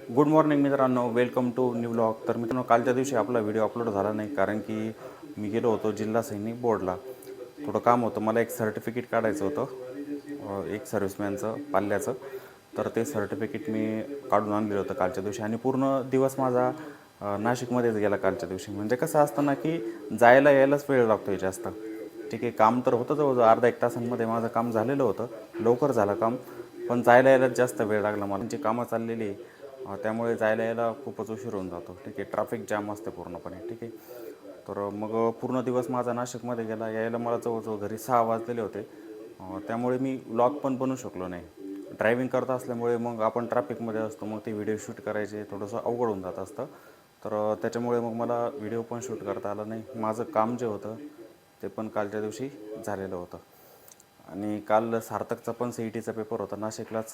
Good morning मित्रांनो, welcome to new vlog. तर मित्रांनो, कालच्या दिवशी आपला व्हिडिओ अपलोड झाला नाही कारण की मी गेलो होतो जिल्हा सैनिक बोर्डला. थोडं काम होतं, मला एक सर्टिफिकेट काढायचं होतं, एक सर्व्हिसमॅनचं पाल्याचं. तर ते सर्टिफिकेट मी काढून आणलेलं होतं कालच्या दिवशी आणि पूर्ण दिवस माझा नाशिकमध्येच गेला कालच्या दिवशी. म्हणजे कसं असतं ना की जायला यायलाच वेळ लागतो आहे जास्त. ठीक आहे, काम तर होतं जवळजवळ अर्धा एक तासांमध्ये माझं काम झालेलं होतं, लवकर झालं काम. पण जायला यायलाच जास्त वेळ लागला मला. त्यांची कामं चाललेली त्यामुळे जायला यायला खूपच उशीर होऊन जातो. ठीक आहे, ट्रॅफिक जाम असते पूर्णपणे. ठीक आहे, तर मग पूर्ण दिवस माझा नाशिकमध्ये गेला. यायला मला जवळजवळ घरी 6 वाजलेले होते. त्यामुळे मी व्लॉग पण बनवू शकलो नाही. ड्रायव्हिंग करत असल्यामुळे मग आपण ट्रॅफिकमध्ये असतो, मग ते व्हिडिओ शूट करायचे थोडंसं अवघड होऊन जात असतं. तर त्याच्यामुळे मग मला व्हिडिओ पण शूट करता आला नाही. माझं काम जे होतं ते पण कालच्या दिवशी झालेलं होतं. आणि काल सार्थकचा पण CETचा पेपर होता नाशिकलाच.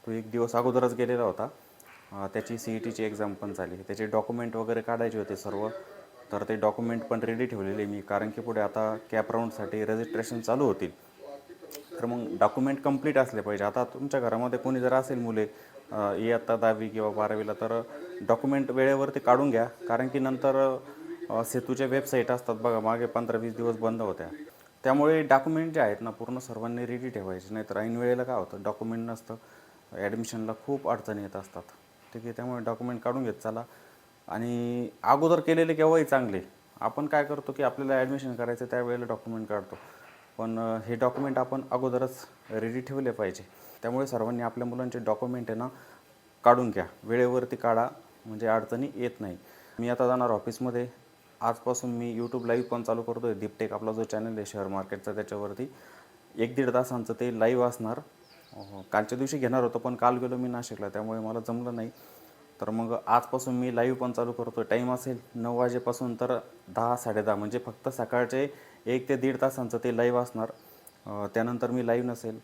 तो एक दिवस अगोदरच गेलेला होता. त्याची CETची एक्झाम पण झाली. त्याचे डॉक्युमेंट वगैरे काढायचे होते सर्व. तर ते डॉक्युमेंट पण रेडी ठेवलेले मी, कारण की पुढे आता कॅप राऊंडसाठी रजिस्ट्रेशन चालू होतील. तर मग डॉक्युमेंट कंप्लीट असले पाहिजे. आता तुमच्या घरामध्ये कोणी जर असेल मुले इयत्ता 10वी किंवा 12वीला, तर डॉक्युमेंट वेळेवरती काढून घ्या. कारण की नंतर सेतूच्या वेबसाईट असतात बघा, मागे 15-20 दिवस बंद होत्या. त्यामुळे डॉक्युमेंट जे आहेत ना पूर्ण सर्वांनी रेडी ठेवायचे, नाहीतर ऐन वेळेला काय होतं, डॉक्युमेंट नसतं, ॲडमिशनला खूप अडचणी येत असतात. ठीक आहे, त्यामुळे डॉक्युमेंट काढून घेत चला. आणि अगोदर केलेले केव्हाही चांगले. आपण काय करतो की आपल्याला ॲडमिशन करायचं त्यावेळेला डॉक्युमेंट काढतो, पण हे डॉक्युमेंट आपण अगोदरच रेडी ठेवले पाहिजे. त्यामुळे सर्वांनी आपल्या मुलांचे डॉक्युमेंट आहे ना काढून घ्या, वेळेवरती काढा, म्हणजे अडचणी येत नाही. मी आता जाणार ऑफिसमध्ये. आजपासून मी यूट्यूब लाईव्ह पण चालू करतो आहे. दीपटेक आपला जो चॅनल आहे शेअर मार्केटचा, त्याच्यावरती 1-1.5 तासांचं ते लाईव्ह असणार. कालच्या दिवशी घेणार होतं, पण काल गेलो मी नाशिकला, त्यामुळे मला जमलं नाही. तर मग आजपासून मी लाईव्ह पण चालू करतो. टाईम असेल 9 वाजेपासून तर 10-10:30, म्हणजे फक्त सकाळचे 1 ते 1.5 तासांचं ते लाईव्ह असणार. त्यानंतर मी लाईव्ह नसेल.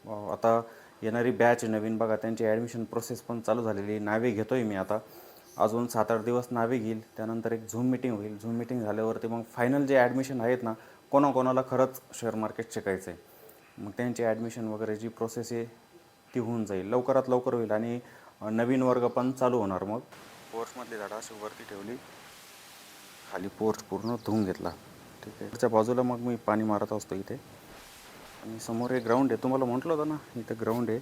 आता येणारी बॅच नवीन बघा, त्यांची ॲडमिशन प्रोसेस पण चालू झालेली. नावे घेतो आहे मी आता. अजून 7-8 दिवस नावे घेईल. त्यानंतर एक झूम मिटिंग होईल. झूम मिटिंग झाल्यावरती मग फायनल जे ॲडमिशन आहेत ना, कोणाकोणाला खरंच शेअर मार्केट शिकायचं आहे, मग त्यांची ॲडमिशन वगैरे जी प्रोसेस आहे ती होऊन जाईल. लवकरात लवकर होईल आणि नवीन वर्ग पण चालू होणार. मग पोर्चमधली झाडं अशी वरती ठेवली, खाली पोर्च पूर्ण धुवून घेतला. ठीक आहे, पुढच्या बाजूला मग मी पाणी मारत असतो इथे. आणि समोर एक ग्राउंड आहे, तुम्हाला म्हटलं होतं ना इथं ग्राउंड आहे.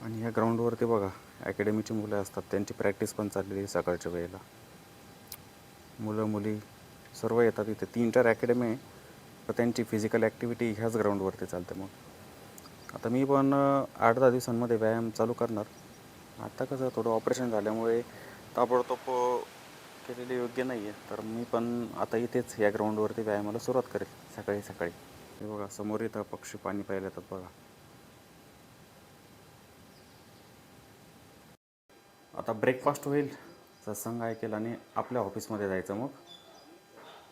आणि या ग्राउंडवरती बघा अकॅडमीची मुलं असतात, त्यांची प्रॅक्टिस पण चाललेली आहे सकाळच्या वेळेला. मुलं मुली सर्व येतात इथे. 3-4 अकॅडमी आहे, तर त्यांची फिजिकल ॲक्टिव्हिटी ह्याच ग्राउंडवरती चालते. मग आता मी पण 8-10 दिवसांमध्ये व्यायाम चालू करणार. आता कसं थोडं ऑपरेशन झाल्यामुळे ताबडतोब केलेले योग्य नाही आहे. तर मी पण आता इथेच या ग्राउंडवरती व्यायामाला सुरुवात करेल सकाळी सकाळी. हे बघा समोर इथं पक्षी पाणी प्यायला येतात बघा. आता ब्रेकफास्ट होईल, सत्संग ऐकेल आणि आपल्या ऑफिसमध्ये जायचं. मग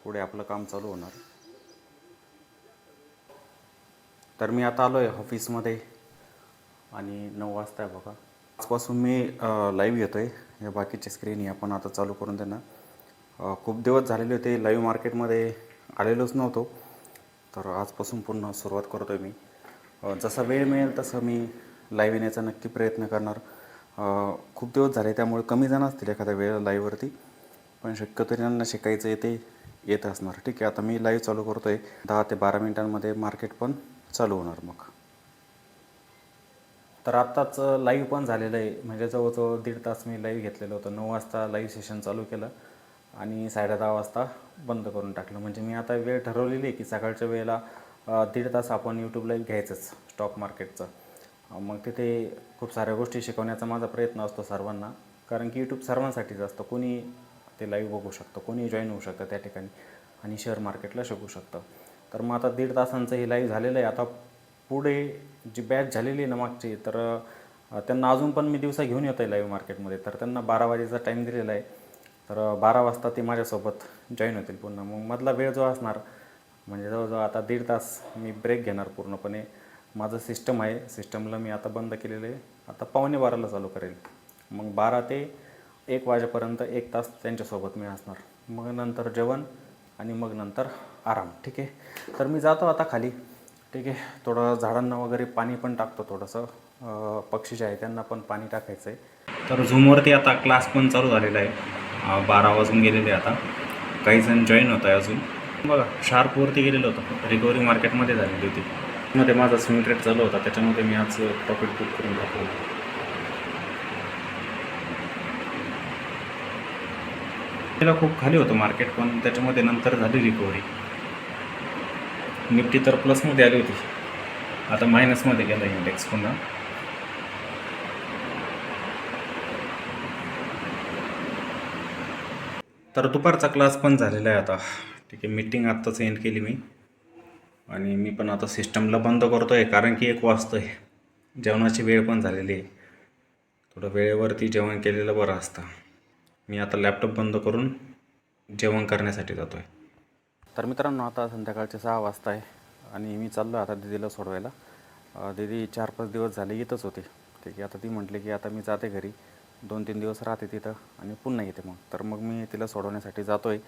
पुढे आपलं काम चालू होणार. तर मी आता आलो आहे ऑफिसमध्ये आणि 9 वाजता आहे बघा. आजपासून मी लाईव्ह येतो आहे. या बाकीच्या स्क्रीन आपण आता चालू करून देणार. खूप दिवस झालेले होते लाईव्ह मार्केटमध्ये आलेलोच नव्हतो. तर आजपासून पुन्हा सुरुवात करतो आहे मी. जसा वेळ मिळेल तसं मी लाईव्ह येण्याचा नक्की प्रयत्न करणार. खूप दिवस झाले त्यामुळे कमी जण असतील एखाद्या वेळेला लाईव्हवरती, पण शक्यतो त्यांना शिकायचं ते येत असणार. ठीक आहे, आता मी लाईव्ह चालू करतो आहे. 10 ते 12 मिनिटांमध्ये मार्केट पण चालू होणार. मग तर आत्ताच लाईव्ह पण झालेलं आहे, म्हणजे जवळजवळ 1.5 तास मी लाईव्ह घेतलेलं होतं. 9 वाजता लाईव्ह सेशन चालू केलं आणि 10:30 वाजता बंद करून टाकलं. म्हणजे मी आता वेळ ठरवलेली आहे की सकाळच्या वेळेला 1.5 तास आपण यूट्यूब लाईव्ह घ्यायचंच स्टॉक मार्केटचं. मग तिथे खूप साऱ्या गोष्टी शिकवण्याचा माझा प्रयत्न असतो सर्वांना, कारण की यूट्यूब सर्वांसाठीच असतं. कोणी ते लाईव्ह बघू शकतं, कोणी जॉईन होऊ शकतं त्या ठिकाणी आणि शेअर मार्केटला शिकू शकतं. तर मग आता 1.5 तासांचं हे लाईव्ह झालेलं आहे. आता पुढे जी बॅच झालेली आहे ना मागची, तर त्यांना अजून पण मी दिवसा घेऊन येतो आहे लाईव्ह मार्केटमध्ये. तर त्यांना 12 वाजेचा टाईम दिलेला आहे. तर 12 वाजता ते माझ्यासोबत जॉईन होतील पुन्हा. मग मधला वेळ जो असणार, म्हणजे जवळजवळ आता 1.5 तास मी ब्रेक घेणार पूर्णपणे. माझं सिस्टम आहे, सिस्टमला मी आता बंद केलेलं आहे. आता 11:45ला चालू करेल. मग 12 ते 1 वाजेपर्यंत 1 तास त्यांच्यासोबत मी असणार. मग नंतर जेवण आणि मग नंतर आराम. ठीक आहे, तर मी जातो आता खाली. ठीक आहे, थोडं झाडांना वगैरे पाणी पण टाकतो थोडंसं. पक्षी जे आहे त्यांना पण पाणी टाकायचं आहे. तर झूमवरती आता क्लास पण चालू झालेला आहे. 12 वाजून गेलेले आता. काही जण जॉईन होत आहे अजून. बघा शार्पवरती गेलेलं होतं, रिकव्हरी मार्केटमध्ये झालेली होती. मध्ये माझा स्विंग ट्रेड चालू होता, त्याच्यामध्ये मी आज प्रॉफिट बुक करून टाकलो. त्याला खूप खाली होतं मार्केट, पण त्याच्यामध्ये नंतर झाली रिकव्हरी. निफ्टी तर प्लसमध्ये आली होती, आता मायनसमध्ये गेला इंडेक्स पुन्हा. तर दुपारचा क्लास पण झालेला आहे आता. ठीक आहे, मीटिंग आत्ताच एंड केली मी आणि मी पण आता सिस्टमला बंद करतो आहे, कारण की 1 वाजतो आहे. जेवणाची वेळ पण झालेली आहे. थोडं वेळेवरती जेवण केलेलं बरं असतं. मी आता लॅपटॉप बंद करून जेवण करण्यासाठी जातो आहे. तर मित्रांनो, आता संध्याकाळचे 6 वाजता आहे आणि मी चाललो आता दीदीला सोडवायला. दीदी 4-5 दिवस झाले इथंच होते. ठीक आहे, आता ती म्हटली की आता मी जाते घरी, 2-3 दिवस राहते तिथं आणि पुन्हा येते मग. तर मग मी तिला सोडवण्यासाठी जातो आहे.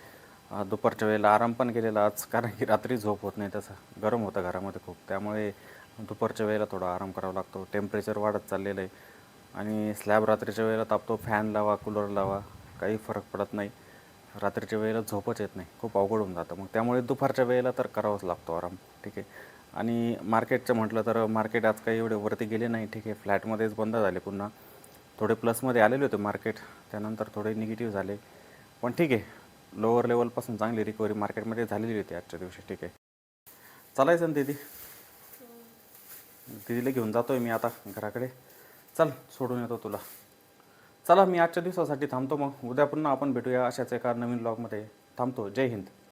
दुपारच्या वेळेला आराम पण केलेला आज, कारण की रात्री झोप होत नाही, तसं गरम होतं घरामध्ये खूप. त्यामुळे दुपारच्या वेळेला थोडा आराम करावा लागतो. टेम्परेचर वाढत चाललेलं आहे आणि स्लॅब रात्रीच्या वेळेला तापतो. फॅन लावा, कूलर लावा, काही फरक पडत नाही. रात्रीच्या वेळेला झोपच येत नाही, खूप अवघड होऊन जातं. मग त्यामुळे दुपारच्या वेळेला तर करावाच लागतो आराम. ठीक आहे. आणि मार्केटचं म्हटलं तर मार्केट आज काही एवढे वरती गेले नाही. ठीक आहे, फ्लॅटमध्येच बंद झाले पुन्हा. थोडे प्लसमध्ये आलेले होते मार्केट, त्यानंतर थोडे निगेटिव्ह झाले. पण ठीक आहे, लोअर लेवलपासून चांगली रिकव्हरी मार्केटमध्ये झालेली होती आजच्या दिवशी. ठीक आहे, चालायचं ना दीदी? दीदीला घेऊन जातो आहे मी आता घराकडे. चल, सोडून येतो तुला. चला, मी आजच्या दिवसासाठी थांबतो. मग उद्या पुन्हा आपण भेटूया अशाच एका नवीन ब्लॉगमध्ये. थांबतो. जय हिंद.